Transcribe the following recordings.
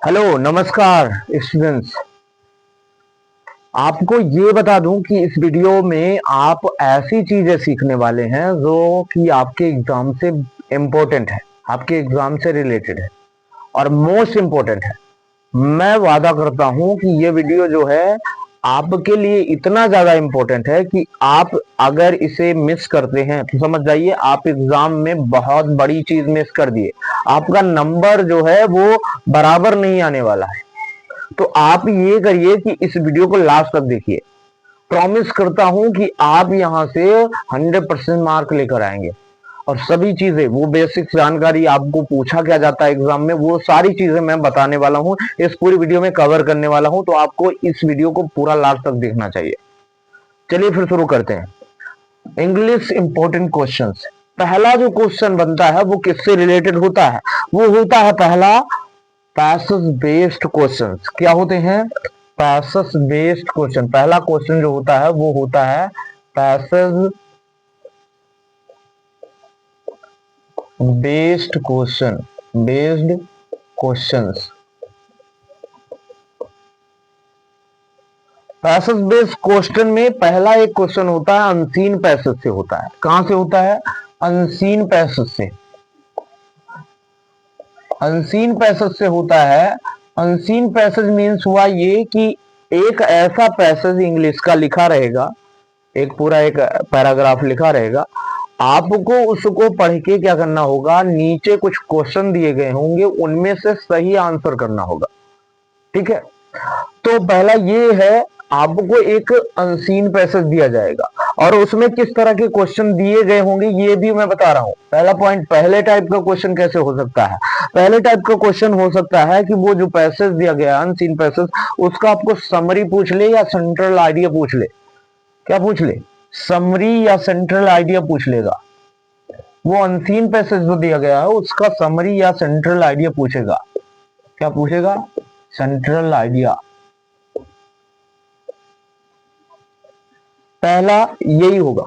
Hello नमस्कार students. आपको ये बता दूं कि इस वीडियो में आप ऐसी चीजें सीखने वाले हैं जो कि आपके एग्जाम से इम्पोर्टेंट है, आपके एग्जाम से रिलेटेड है और मोस्ट इम्पोर्टेंट है। मैं वादा करता हूं कि ये वीडियो जो है आपके लिए इतना ज्यादा इम्पोर्टेंट है कि आप अगर इसे मिस करते हैं तो समझ जाइए आप एग्जाम में बहुत बड़ी चीज मिस कर दिए। आपका नंबर जो है वो बराबर नहीं आने वाला है। तो आप ये करिए कि इस वीडियो को लास्ट तक देखिए। प्रॉमिस करता हूं कि आप यहां से 100% मार्क लेकर आएंगे और सभी चीजें, वो बेसिक जानकारी आपको पूछा क्या जाता है एग्जाम में, वो सारी चीजें मैं बताने वाला हूं, इस पूरी वीडियो में कवर करने वाला हूं। तो आपको इस वीडियो को पूरा लास्ट तक देखना चाहिए। चलिए फिर शुरू करते हैं। English important questions. पहला जो क्वेश्चन बनता है वो किससे रिलेटेड होता है? वो होता है पहला पैसेज बेस्ड क्वेश्चंस। क्या होते हैं? Passage based question. पहला क्वेश्चन जो होता है वो होता है passage based question. Based questions. Passage based question में पहला एक क्वेश्चन होता है अनसीन पैसेज से होता है। कहां से होता है? अनसीन पैसेज से। अनसीन पैसेज से होता है। अनसीन पैसेज मीन्स हुआ ये कि एक ऐसा पैसेज इंग्लिश का लिखा रहेगा, एक पूरा एक पैराग्राफ लिखा रहेगा, आपको उसको पढ़ के क्या करना होगा, नीचे कुछ क्वेश्चन दिए गए होंगे, उनमें से सही आंसर करना होगा। ठीक है, तो पहला ये है, आपको एक अनसीन पैसेज दिया जाएगा और उसमें किस तरह के क्वेश्चन दिए गए होंगे ये भी मैं बता रहा हूं। पहला पॉइंट, पहले टाइप का क्वेश्चन कैसे हो सकता है? पहले टाइप का क्वेश्चन हो सकता है कि वो जो पैसेज दिया गया अनसीन पैसेज, उसका आपको समरी पूछ ले या सेंट्रल आइडिया पूछ ले। क्या पूछ ले? समरी या सेंट्रल आइडिया पूछ लेगा। वो अनसीन पैसेज जो दिया गया है उसका समरी या सेंट्रल आइडिया पूछेगा। क्या पूछेगा? Central idea. पहला यही होगा।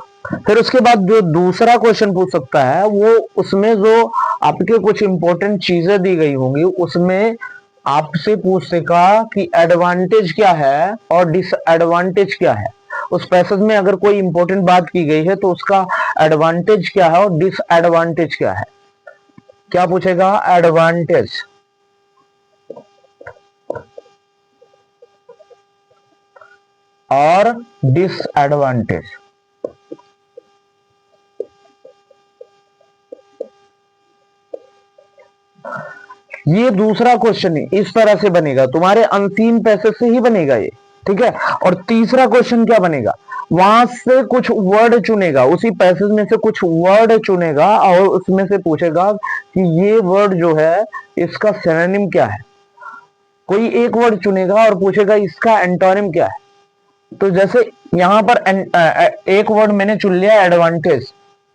फिर उसके बाद जो दूसरा क्वेश्चन पूछ सकता है वो, उसमें जो आपके कुछ इंपॉर्टेंट चीजें दी गई होंगी उसमें आपसे पूछ सका कि एडवांटेज क्या है और डिसएडवांटेज क्या है। उस पैसेज में अगर कोई इंपॉर्टेंट बात की गई है तो उसका एडवांटेज क्या है और डिसएडवांटेज क्या है। क्या पूछेगा? एडवांटेज और डिसएडवांटेज। ये दूसरा क्वेश्चन है, इस तरह से बनेगा, तुम्हारे अनसीन पैसेज से ही बनेगा ये। ठीक है, और तीसरा क्वेश्चन क्या बनेगा, वहां से कुछ वर्ड चुनेगा, उसी पैसेज में से कुछ वर्ड चुनेगा और उसमें से पूछेगा कि ये वर्ड जो है इसका सिनोनिम क्या है। कोई एक वर्ड चुनेगा और पूछेगा इसका एंटोनिम क्या है। तो जैसे यहां पर एक वर्ड मैंने चुन लिया एडवांटेज,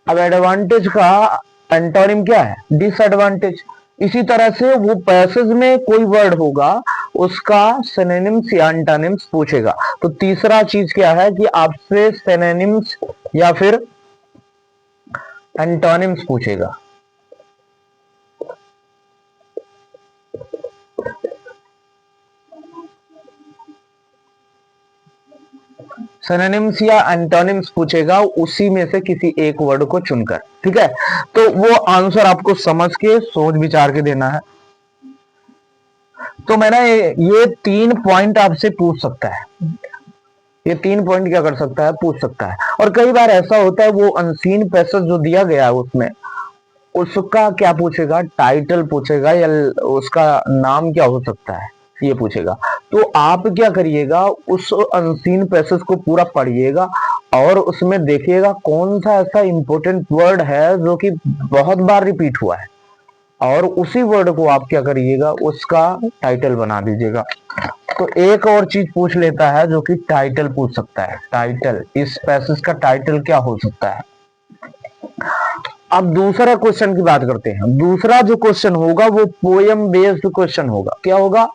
अब एडवांटेज का एंटोनिम क्या है? डिसएडवांटेज। इसी तरह से वो पैसेज में कोई वर्ड होगा उसका सिनोनिम्स या एंटोनिम्स पूछेगा। तो तीसरा चीज क्या है कि आपसे सिनोनिम्स या फिर एंटोनिम्स पूछेगा। सिनोनिम्स या एंटोनिम्स पूछेगा, उसी में से किसी एक वर्ड को चुनकर। ठीक है, तो वो आंसर आपको समझ के सोच विचार के देना है। तो मैंने ये 3 पॉइंट आपसे पूछ सकता है, ये 3 पॉइंट क्या कर सकता है? पूछ सकता है। और कई बार ऐसा होता है वो अनसीन पैसेज जो दिया गया है उसमें, उसका क्या पूछेगा? टाइटल पूछेगा या उसका नाम क्या हो सकता है ये पूछेगा। तो आप क्या करिएगा, उस अनसीन पैसेज को पूरा पढ़िएगा और उसमें देखिएगा कौन सा ऐसा इंपॉर्टेंट वर्ड है जो कि बहुत बार रिपीट हुआ है, और उसी वर्ड को आप क्या करिएगा, उसका टाइटल बना दीजिएगा। तो एक और चीज पूछ लेता है जो कि टाइटल पूछ सकता है। टाइटल, इस पैसेज का टाइटल क्या हो सकता है। अब दूसरा क्वेश्चन की बात करते हैं। दूसरा जो क्वेश्चन होगा वो पोयम बेस्ड क्वेश्चन होगा। क्या होगा?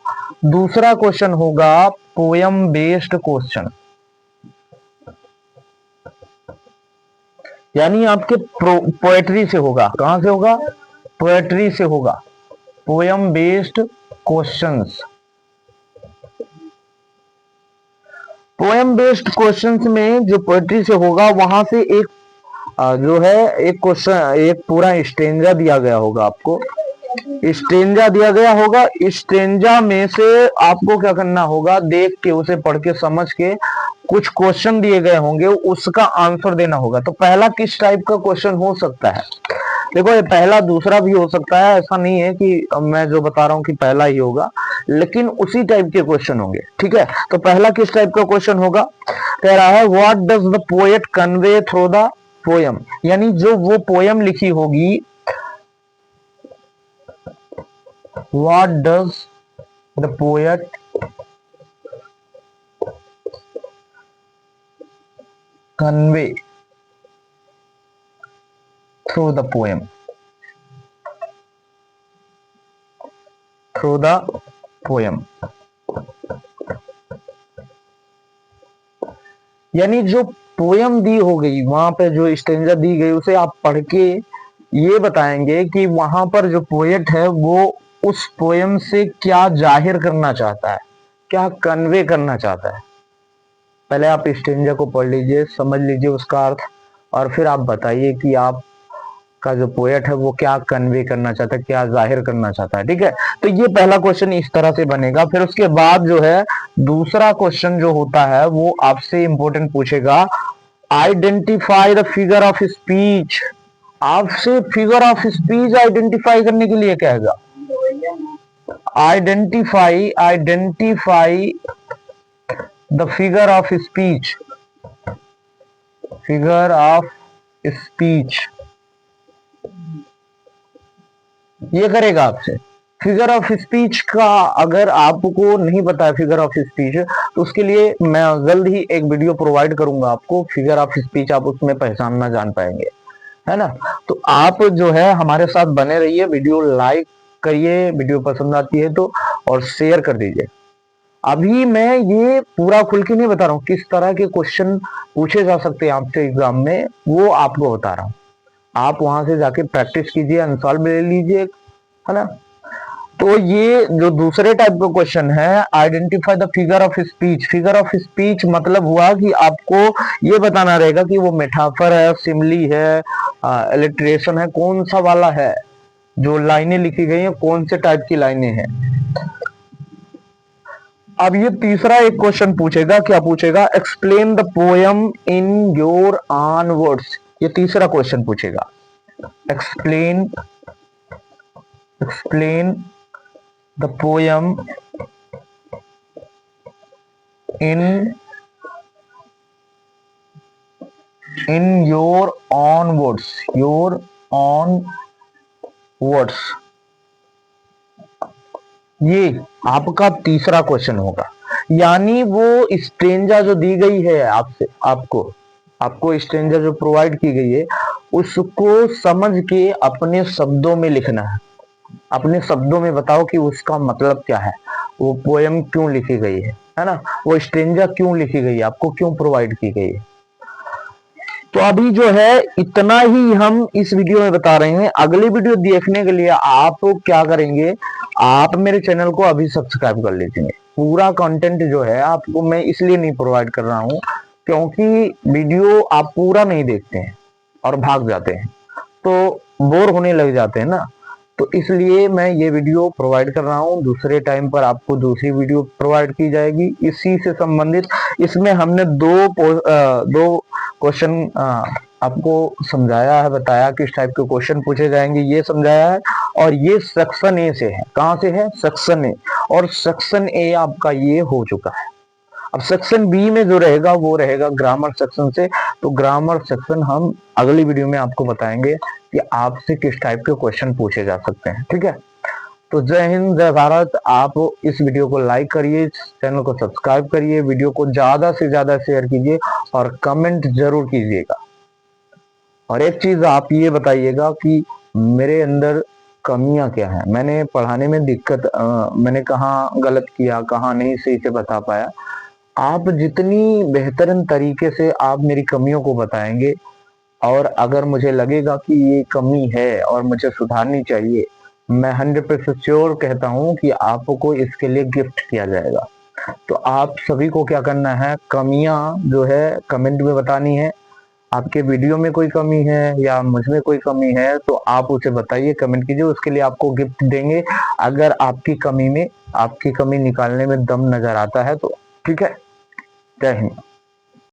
दूसरा क्वेश्चन होगा पोयम बेस्ड क्वेश्चन, यानी आपके पोएट्री से होगा। कहां से होगा? पोएट्री से होगा। Poem based questions. Poem based questions में जो पोएट्री से होगा वहां से एक जो है एक क्वेश्चन, एक पूरा स्टेंजा दिया गया होगा आपको, स्टेंजा दिया गया होगा। स्टेंजा में से आपको क्या करना होगा, देख के उसे पढ़ के समझ के कुछ क्वेश्चन दिए गए होंगे, उसका आंसर देना होगा। तो पहला किस टाइप का क्वेश्चन हो सकता है, देखो ये पहला दूसरा भी हो सकता है, ऐसा नहीं है कि मैं जो बता रहा हूं कि पहला ही होगा, लेकिन उसी टाइप के क्वेश्चन होंगे। ठीक है, तो पहला किस टाइप का क्वेश्चन होगा, कह रहा है what does the poet convey through the poem, यानी जो वो पोयम लिखी होगी, what does the poet convey through the poem, through the poem, यानी जो पोयम दी हो गई, वहां पे जो स्टेंजा दी गई, उसे आप पढ़ के ये बताएंगे कि वहां पर जो पोएट है वो उस पोयम से क्या जाहिर करना चाहता है, क्या कन्वे करना चाहता है। पहले आप स्टेंजा को पढ़ लीजिए, समझ लीजिए उसका अर्थ, और फिर आप बताइए कि आप का जो पोएट है वो क्या कन्वे करना चाहता है, क्या जाहिर करना चाहता है। ठीक है, तो ये पहला क्वेश्चन इस तरह से बनेगा। फिर उसके बाद जो है दूसरा क्वेश्चन जो होता है वो आपसे इंपॉर्टेंट पूछेगा, identify the figure of speech. आपसे फिगर ऑफ स्पीच आइडेंटिफाई करने के लिए कहेगा, identify the figure of speech, figure of speech, ये करेगा आपसे। फिगर ऑफ स्पीच का अगर आपको नहीं पता है फिगर ऑफ स्पीच, तो उसके लिए मैं जल्द ही एक वीडियो प्रोवाइड करूंगा आपको, फिगर ऑफ स्पीच आप उसमें पहचानना जान पाएंगे, है ना। तो आप जो है हमारे साथ बने रहिए, वीडियो लाइक करिए, वीडियो पसंद आती है तो, और शेयर कर दीजिए। अभी मैं ये पूरा खुल के नहीं बता रहा हूँ, किस तरह के क्वेश्चन पूछे जा सकते हैं आपसे एग्जाम में, वो आपको बता रहा हूँ। आप वहां से जाके प्रैक्टिस कीजिए, अनसॉल्व ले लीजिए, है ना। तो ये जो दूसरे टाइप का क्वेश्चन है, identify the figure of speech. Figure of speech मतलब हुआ कि आपको ये बताना रहेगा कि वो मेटाफर है, सिमली है, इलिट्रेशन है, कौन सा वाला है, जो लाइनें लिखी गई हैं कौन से टाइप की लाइनें हैं। अब ये तीसरा एक क्वेश्चन पूछेगा, क्या पूछेगा, explain the poem in your own words. ये तीसरा क्वेश्चन पूछेगा, explain the poem in your own words, your own words. ये आपका तीसरा क्वेश्चन होगा, यानी वो स्ट्रेंजा जो दी गई है आपसे, आपको स्ट्रेंजा जो प्रोवाइड की गई है उसको समझ के अपने शब्दों में लिखना है। अपने शब्दों में बताओ कि उसका मतलब क्या है, वो पोयम क्यों लिखी गई है ना, वो स्ट्रेंजा क्यों लिखी गई है, आपको क्यों प्रोवाइड की गई है। तो अभी जो है इतना ही हम इस वीडियो में बता रहे हैं। अगली वीडियो देखने के लिए आप क्या करेंगे, आप मेरे चैनल को अभी सब्सक्राइब कर लीजिए। पूरा कंटेंट जो है आपको मैं इसलिए नहीं प्रोवाइड कर रहा हूं क्योंकि वीडियो आप पूरा नहीं देखते हैं और भाग जाते हैं, तो बोर होने लग जाते हैं ना। तो इसलिए मैं ये वीडियो प्रोवाइड कर रहा हूँ, दूसरे टाइम पर आपको दूसरी वीडियो प्रोवाइड की जाएगी इसी से संबंधित। इसमें हमने दो क्वेश्चन आपको समझाया है, बताया किस टाइप के क्वेश्चन पूछे जाएंगे ये समझाया है। और ये सेक्शन ए से है, कहां से है, सेक्शन ए, और सेक्शन ए आपका ये हो चुका है। अब सेक्शन बी में जो रहेगा वो रहेगा ग्रामर सेक्शन से। तो ग्रामर सेक्शन हम अगली वीडियो में आपको बताएंगे कि आपसे किस टाइप के क्वेश्चन पूछे जा सकते हैं। ठीक है, तो जय हिंद, जय भारत। आप इस वीडियो को लाइक करिए, चैनल को सब्सक्राइब करिए, वीडियो को ज्यादा से ज्यादा शेयर कीजिए और कमेंट जरूर कीजिएगा। और एक चीज आप ये बताइएगा कि मेरे अंदर कमियां क्या है, मैंने पढ़ाने में दिक्कत, मैंने कहाँ गलत किया, कहाँ नहीं सही से बता पाया। आप जितनी बेहतरीन तरीके से आप मेरी कमियों को बताएंगे, और अगर मुझे लगेगा कि ये कमी है और मुझे सुधारनी चाहिए, मैं 100% श्योर कहता हूं कि आपको इसके लिए गिफ्ट किया जाएगा। तो आप सभी को क्या करना है, कमियां जो है कमेंट में बतानी है। आपके वीडियो में कोई कमी है या मुझ में कोई कमी है तो आप उसे बताइए, कमेंट कीजिए, उसके लिए आपको गिफ्ट देंगे अगर आपकी कमी निकालने में दम नजर आता है तो। ठीक है, जय हिंद।